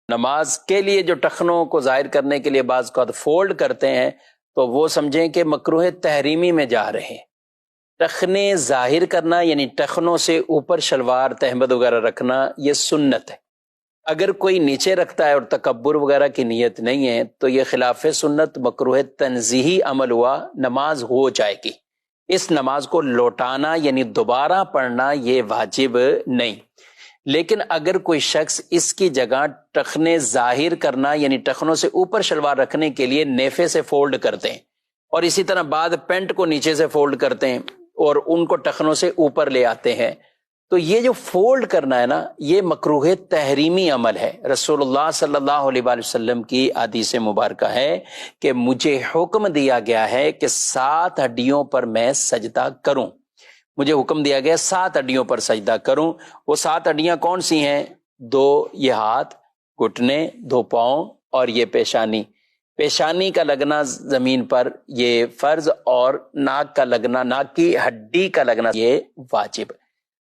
نماز کے لیے جو ٹخنوں کو ظاہر کرنے کے لیے بعض کا فولڈ کرتے ہیں تو وہ سمجھیں کہ مکروہ تحریمی میں جا رہے ہیں۔ ٹخنے ظاہر کرنا یعنی ٹخنوں سے اوپر شلوار تہمد وغیرہ رکھنا یہ سنت ہے۔ اگر کوئی نیچے رکھتا ہے اور تکبر وغیرہ کی نیت نہیں ہے تو یہ خلاف سنت مکروہ تنزیہی عمل ہوا، نماز ہو جائے گی۔ اس نماز کو لوٹانا یعنی دوبارہ پڑھنا یہ واجب نہیں۔ لیکن اگر کوئی شخص اس کی جگہ ٹخنے ظاہر کرنا یعنی ٹخنوں سے اوپر شلوار رکھنے کے لیے نیفے سے فولڈ کرتے ہیں، اور اسی طرح بعد پینٹ کو نیچے سے فولڈ کرتے ہیں اور ان کو ٹخنوں سے اوپر لے آتے ہیں، تو یہ جو فولڈ کرنا ہے نا یہ مکروہ تحریمی عمل ہے۔ رسول اللہ صلی اللہ علیہ وآلہ وسلم کی حدیث مبارکہ ہے کہ مجھے حکم دیا گیا ہے کہ 7 ہڈیوں پر میں سجدہ کروں، مجھے حکم دیا گیا 7 ہڈیوں پر سجدہ کروں۔ وہ 7 ہڈیاں کون سی ہیں؟ 2 یہ ہاتھ، گھٹنے، 2 پاؤں اور یہ پیشانی۔ پیشانی کا لگنا زمین پر یہ فرض، اور ناک کا لگنا، ناک کی ہڈی کا لگنا یہ واجب۔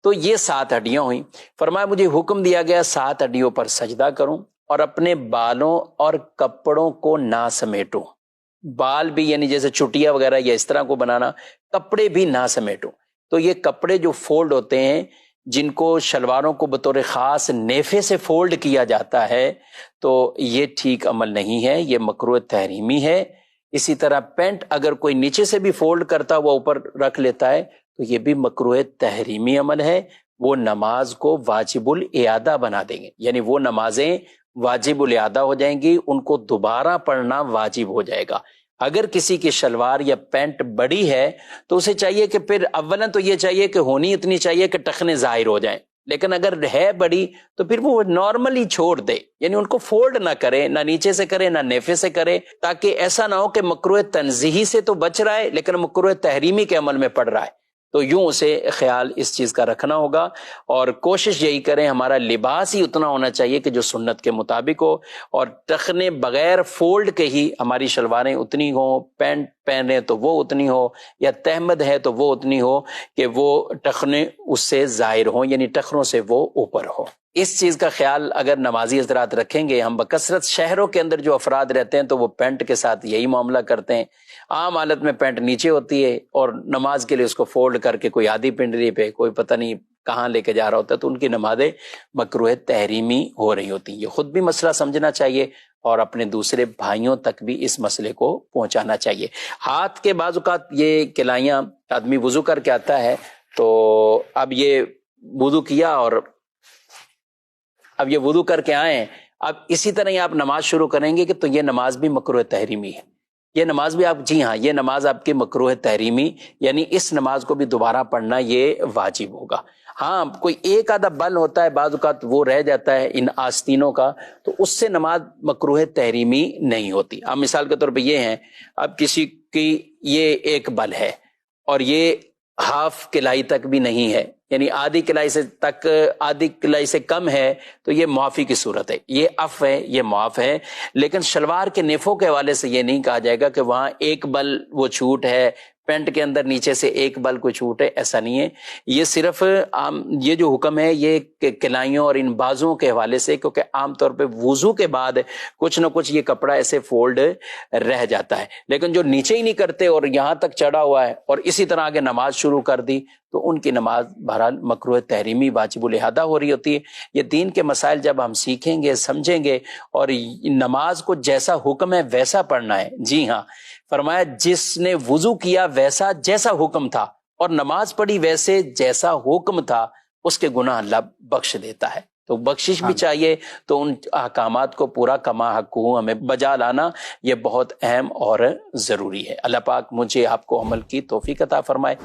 تو یہ 7 ہڈیاں ہوئیں۔ فرمایا مجھے حکم دیا گیا 7 ہڈیوں پر سجدہ کروں اور اپنے بالوں اور کپڑوں کو نہ سمیٹوں۔ بال بھی یعنی جیسے چٹیا وغیرہ یا اس طرح کو بنانا، کپڑے بھی نہ سمیٹوں۔ تو یہ کپڑے جو فولڈ ہوتے ہیں جن کو شلواروں کو بطور خاص نیفے سے فولڈ کیا جاتا ہے تو یہ ٹھیک عمل نہیں ہے، یہ مکروہ تحریمی ہے۔ اسی طرح پینٹ اگر کوئی نیچے سے بھی فولڈ کرتا ہوا اوپر رکھ لیتا ہے تو یہ بھی مکروہ تحریمی عمل ہے۔ وہ نماز کو واجب الاعادہ بنا دیں گے، یعنی وہ نمازیں واجب الاعادہ ہو جائیں گی، ان کو دوبارہ پڑھنا واجب ہو جائے گا۔ اگر کسی کی شلوار یا پینٹ بڑی ہے تو اسے چاہیے کہ پھر اولاً تو یہ چاہیے کہ ہونی اتنی چاہیے کہ ٹخنے ظاہر ہو جائیں، لیکن اگر ہے بڑی تو پھر وہ نارملی چھوڑ دے، یعنی ان کو فولڈ نہ کرے، نہ نیچے سے کرے نہ نیفے سے کرے، تاکہ ایسا نہ ہو کہ مکروہ تنزیہی سے تو بچ رہا ہے لیکن مکروہ تحریمی کے عمل میں پڑ رہا ہے۔ تو یوں اسے خیال اس چیز کا رکھنا ہوگا، اور کوشش یہی کریں ہمارا لباس ہی اتنا ہونا چاہیے کہ جو سنت کے مطابق ہو، اور ٹخنے بغیر فولڈ کے ہی ہماری شلواریں اتنی ہوں، پینٹ پہنے تو وہ اتنی ہو، یا تہمد ہے تو وہ اتنی ہو کہ وہ ٹخنے اس سے ظاہر ہوں، یعنی ٹخنوں سے وہ اوپر ہو۔ اس چیز کا خیال اگر نمازی حضرات رکھیں گے، ہم بکثرت شہروں کے اندر جو افراد رہتے ہیں تو وہ پینٹ کے ساتھ یہی معاملہ کرتے ہیں، عام حالت میں پینٹ نیچے ہوتی ہے اور نماز کے لیے اس کو فولڈ کر کے کوئی آدھی پنڈری پہ کوئی پتہ نہیں کہاں لے کے جا رہا ہوتا ہے، تو ان کی نمازیں مکروہ تحریمی ہو رہی ہوتی ہیں۔ یہ خود بھی مسئلہ سمجھنا چاہیے اور اپنے دوسرے بھائیوں تک بھی اس مسئلے کو پہنچانا چاہیے۔ ہاتھ کے بعض اوقات یہ کلائیاں آدمی وضو کر کے آتا ہے، تو اب یہ وضو کیا اور اب یہ وضو کر کے آئے، اب اسی طرح ہی آپ نماز شروع کریں گے کہ تو یہ نماز بھی مکروہ تحریمی ہے، یہ نماز بھی آپ، جی ہاں، یہ نماز آپ کی مکروہ تحریمی، یعنی اس نماز کو بھی دوبارہ پڑھنا یہ واجب ہوگا۔ ہاں کوئی ایک آدھا بل ہوتا ہے بعض اوقات وہ رہ جاتا ہے ان آستینوں کا، تو اس سے نماز مکروہ تحریمی نہیں ہوتی۔ اب مثال کے طور پہ یہ ہیں، اب کسی کی یہ ایک بل ہے اور یہ ہاف کلائی تک بھی نہیں ہے، یعنی آدھی کلائی سے تک، آدھی کلائی سے کم ہے، تو یہ معافی کی صورت ہے، یہ عفو ہے، یہ معاف ہے۔ لیکن شلوار کے نیفوں کے حوالے سے یہ نہیں کہا جائے گا کہ وہاں ایک بل وہ چھوٹ ہے، پینٹ کے اندر نیچے سے ایک بل کو چھوٹ ہے، ایسا نہیں ہے۔ یہ صرف یہ جو حکم ہے یہ کلائیوں اور ان بازوں کے حوالے سے، کیونکہ عام طور پہ وضو کے بعد کچھ نہ کچھ یہ کپڑا ایسے فولڈ رہ جاتا ہے، لیکن جو نیچے ہی نہیں کرتے اور یہاں تک چڑھا ہوا ہے اور اسی طرح آگے نماز شروع کر دی تو ان کی نماز بہرحال مکروہ تحریمی واجب الاحدہ ہو رہی ہوتی ہے۔ یہ دین کے مسائل جب ہم سیکھیں گے، سمجھیں گے، اور نماز کو جیسا حکم ہے ویسا پڑھنا ہے۔ جی ہاں، فرمایا جس نے وضو کیا ویسا جیسا حکم تھا اور نماز پڑھی ویسے جیسا حکم تھا، اس کے گناہ اللہ بخش دیتا ہے۔ تو بخشش بھی چاہیے، تو ان احکامات کو پورا کما حقہ ہمیں بجا لانا یہ بہت اہم اور ضروری ہے۔ اللہ پاک مجھے آپ کو عمل کی توفیق عطا فرمائے۔